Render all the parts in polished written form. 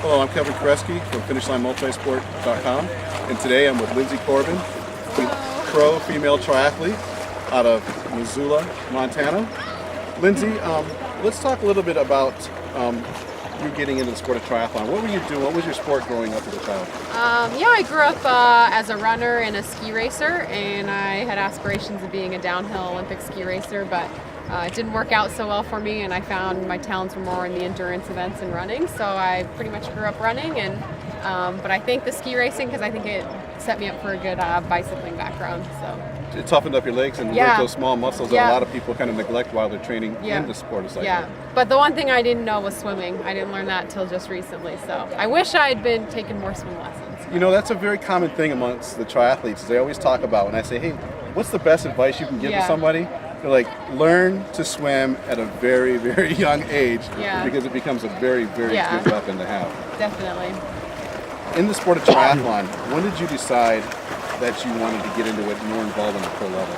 Hello, I'm Kevin Koreski from FinishLineMultisport.com, and today I'm with Lindsay Corbin, pro female triathlete out of Missoula, Montana. Lindsay, let's talk a little bit about you getting into the sport of triathlon. What were you doing? What was your sport growing up as a child? I grew up as a runner and a ski racer, and I had aspirations of being a downhill Olympic ski racer, but it didn't work out so well for me, and I found my talents were more in the endurance events and running, so I pretty much grew up running, and but I think the ski racing, because I think it set me up for a good bicycling background. So It toughened up your legs and worked those small muscles that a lot of people kind of neglect while they're training in the sport of cycling. Yeah, but the one thing I didn't know was swimming. I didn't learn that till just recently, so I wish I had been taking more swim lessons. You know, that's a very common thing amongst the triathletes. They always talk about when I say, hey, what's the best advice you can give to somebody? They're like, learn to swim at a very, very young age because it becomes a very, very good weapon to have. Definitely. In the sport of triathlon, when did you decide that you wanted to get into it more involved on the pro level?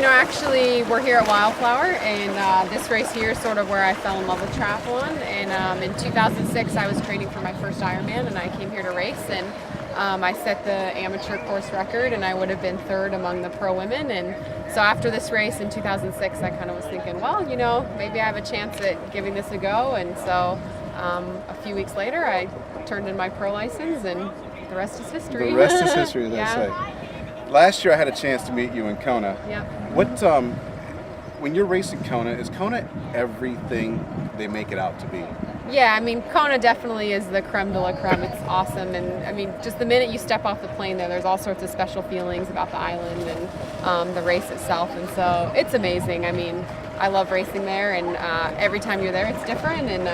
Actually, we're here at Wildflower, and this race here is sort of where I fell in love with triathlon. And in 2006, I was training for my first Ironman, and I came here to race, and I set the amateur course record, and I would have been third among the pro women. And so after this race in 2006, I kind of was thinking, well, maybe I have a chance at giving this a go. And so a few weeks later, I turned in my pro license, and the rest is history. The rest is history, as they say. Last year, I had a chance to meet you in Kona. Yep. What, when you're racing Kona, is Kona everything they make it out to be? Yeah, I mean, Kona definitely is the creme de la creme. It's awesome, and I mean, just the minute you step off the plane there's all sorts of special feelings about the island and the race itself, and so it's amazing. I mean, I love racing there, and every time you're there, it's different, and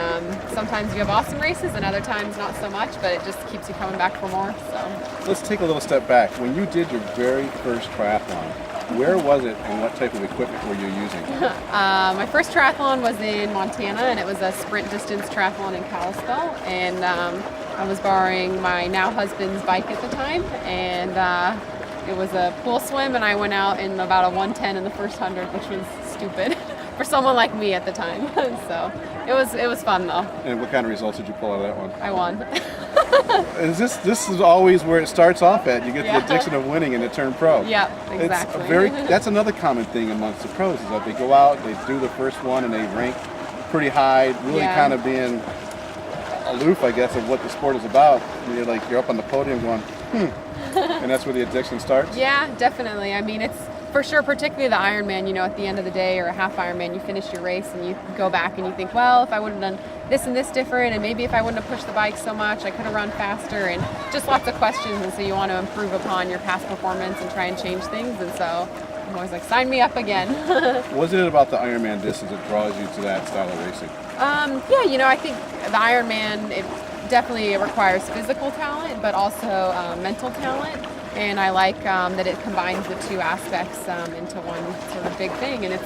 sometimes you have awesome races, and other times not so much, but it just keeps you coming back for more. So let's take a little step back. When you did your very first triathlon, where was it, and what type of equipment were you using? My first triathlon was in Montana, and it was a sprint distance triathlon in Kalispell, and I was borrowing my now husband's bike at the time, and it was a pool swim, and I went out in about a 1:10 in the first 100, which was stupid for someone like me at the time. So it was fun though. And what kind of results did you pull out of that one? I won. This is always where it starts off at. You get the addiction of winning and to turn pro. Yeah, exactly. That's another common thing amongst the pros is that they go out, they do the first one, and they rank pretty high, really kind of being aloof, I guess, of what the sport is about. And you're up on the podium going, and that's where the addiction starts. Yeah, definitely. I mean, it's for sure, particularly the Ironman, at the end of the day, or a half Ironman, you finish your race and you go back and you think, well, if I would have done this and this different, and maybe if I wouldn't have pushed the bike so much, I could have run faster, and just lots of questions, and so you want to improve upon your past performance and try and change things, and so I'm always like, sign me up again. What is it about the Ironman distance that draws you to that style of racing? I think the Ironman, it definitely requires physical talent, but also mental talent. And I like that it combines the two aspects into one sort of big thing. And it's,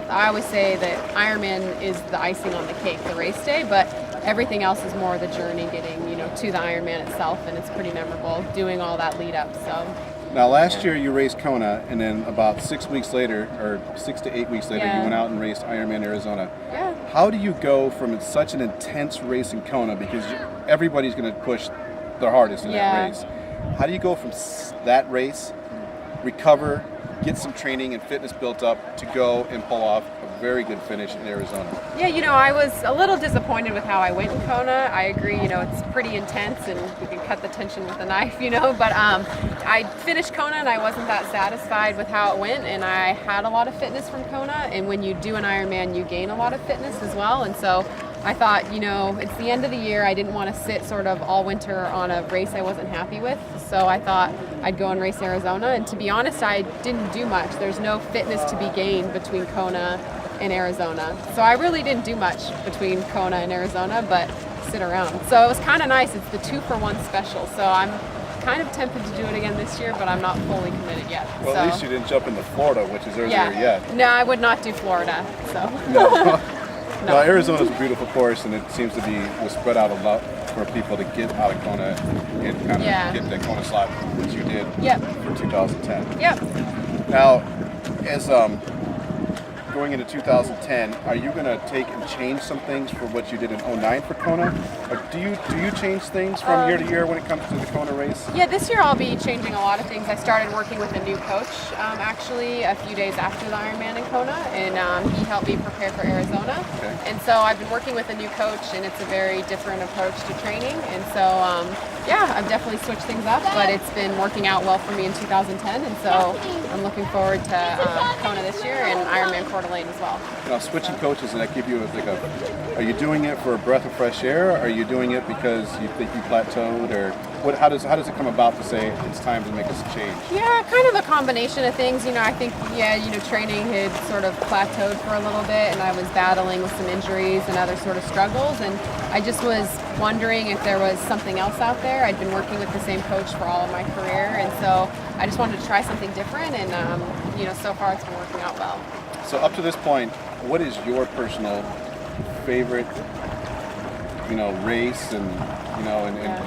I always say that Ironman is the icing on the cake, the race day, but everything else is more the journey getting, to the Ironman itself. And it's pretty memorable doing all that lead up. So. Now, last year you raced Kona, and then about 6 weeks later, or 6 to 8 weeks later, you went out and raced Ironman Arizona. Yeah. How do you go from such an intense race in Kona, because everybody's going to push their hardest in that race? How do you go from that race, recover, get some training and fitness built up to go and pull off a very good finish in Arizona? Yeah, I was a little disappointed with how I went in Kona. I agree, it's pretty intense and you can cut the tension with a knife, but I finished Kona and I wasn't that satisfied with how it went, and I had a lot of fitness from Kona, and when you do an Ironman, you gain a lot of fitness as well, and so I thought, it's the end of the year. I didn't want to sit sort of all winter on a race I wasn't happy with. So I thought I'd go and race Arizona. And to be honest, I didn't do much. There's no fitness to be gained between Kona and Arizona. So I really didn't do much between Kona and Arizona, but sit around. So it was kind of nice. It's the 2-for-1 special. So I'm kind of tempted to do it again this year, but I'm not fully committed yet. Well, at least you didn't jump into Florida, which is earlier yet. No, I would not do Florida. So. No. No, Arizona's a beautiful course, and it seems to be spread out a lot for people to get out of Kona and kind of get that Kona slot, which you did for 2010. Yep. Now, as going into 2010, are you going to take and change some things for what you did in '09 for Kona? Or do you change things from year to year when it comes to the Kona race? Yeah, this year I'll be changing a lot of things. I started working with a new coach actually a few days after the Ironman in Kona, and he helped me prepare for Arizona. Okay. And so I've been working with a new coach, and it's a very different approach to training. And so yeah, I've definitely switched things up, but it's been working out well for me in 2010, and so I'm looking forward to Kona this year and Ironman Coeur d'Alene as well. Now, switching coaches, does that give you are you doing it for a breath of fresh air? Or are you doing it because you think you plateaued, or how does it come about to say it's time to make a change? Yeah, kind of a combination of things. I think training had sort of plateaued for a little bit, and I was battling with some injuries and other sort of struggles, and I just was wondering if there was something else out there. I'd been working with the same coach for all of my career, and so I just wanted to try something different, and so far it's been working out well. So up to this point, what is your personal favorite, race and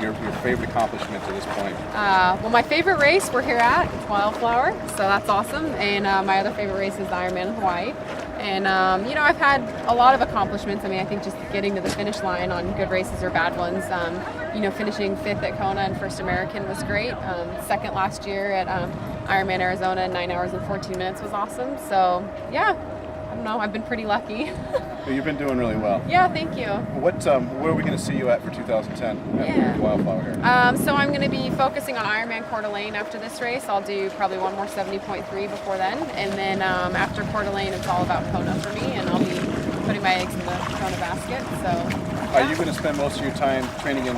your favorite accomplishment to this point? Well, my favorite race we're here at Wildflower, so that's awesome. And my other favorite race is the Ironman in Hawaii. And I've had a lot of accomplishments. I think just getting to the finish line on good races or bad ones. Finishing 5th at Kona and first American was great. Second last year at Ironman Arizona in 9 hours and 14 minutes was awesome. So yeah, I don't know. I've been pretty lucky. You've been doing really well. Yeah, thank you. Where are we going to see you at for 2010 at Wildflower here? So I'm going to be focusing on Ironman Coeur d'Alene after this race. I'll do probably one more 70.3 before then, and then after Coeur d'Alene, it's all about Kona for me, and I'll be putting my eggs in the Kona basket. So. Are you going to spend most of your time training in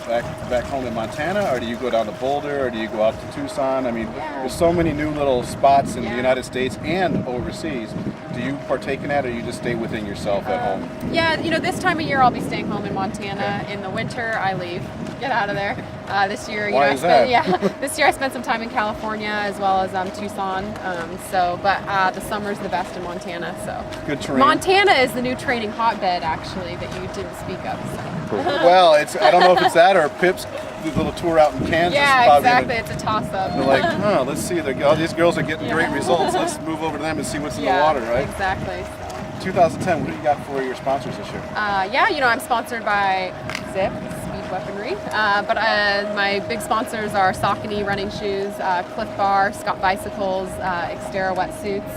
back home in Montana, or do you go down to Boulder, or do you go out to Tucson? There's so many new little spots in the United States and overseas. Do you partake in that, or you just stay within yourself at home? Yeah, this time of year I'll be staying home in Montana. Okay. In the winter I leave. Get out of there. This year, Why is that? This year I spent some time in California as well as Tucson. But the summer's the best in Montana. So good terrain. Montana is the new training hotbed, actually, that you didn't speak of. So. Well, I don't know if it's that or Pip's little tour out in Kansas. Yeah, exactly. It's a toss-up. They're like, let's see. These girls are getting great results. Let's move over to them and see what's in the water, right? Exactly. 2010. What do you got for your sponsors this year? I'm sponsored by Zip Speed Weaponry, but my big sponsors are Saucony running shoes, Cliff Bar, Scott Bicycles, Xterra wetsuits,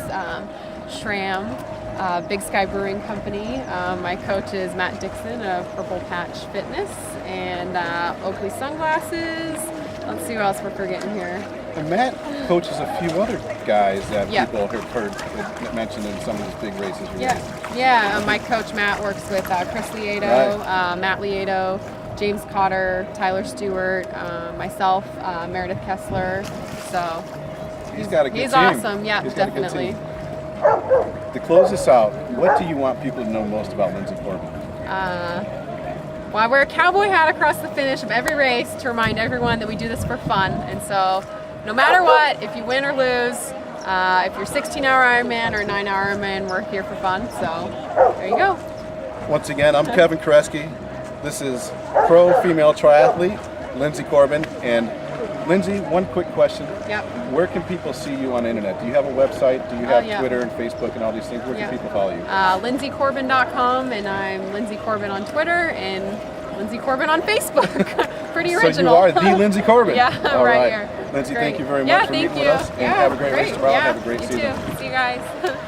SRAM, Big Sky Brewing Company. My coach is Matt Dixon of Purple Patch Fitness, and Oakley Sunglasses. Let's see what else we're forgetting here. And Matt coaches a few other guys that people have heard mentioned in some of these big races. My coach Matt works with Chris Lieto, Matt Lieto, James Cotter, Tyler Stewart, myself, Meredith Kessler. So he's got a good team. He's awesome. Yeah, definitely. To close this out, what do you want people to know most about Lindsey Corbin? Well, I wear a cowboy hat across the finish of every race to remind everyone that we do this for fun. And so no matter what, if you win or lose, if you're 16-hour Ironman or 9-hour Ironman, we're here for fun. So there you go. Once again, I'm Kevin Koreski. This is pro female triathlete Lindsey Corbin. And Lindsey, one quick question. Yep. Where can people see you on the internet? Do you have a website? Do you have Twitter and Facebook and all these things? Where can people follow you? LindseyCorbin.com, and I'm Lindsey Corbin on Twitter and Lindsey Corbin on Facebook. Pretty original. So you are the Lindsey Corbin. Yeah, right here. Lindsey, Great. thank you very much for meeting with us. And have a great race tomorrow. Have a great season. You too. See you guys.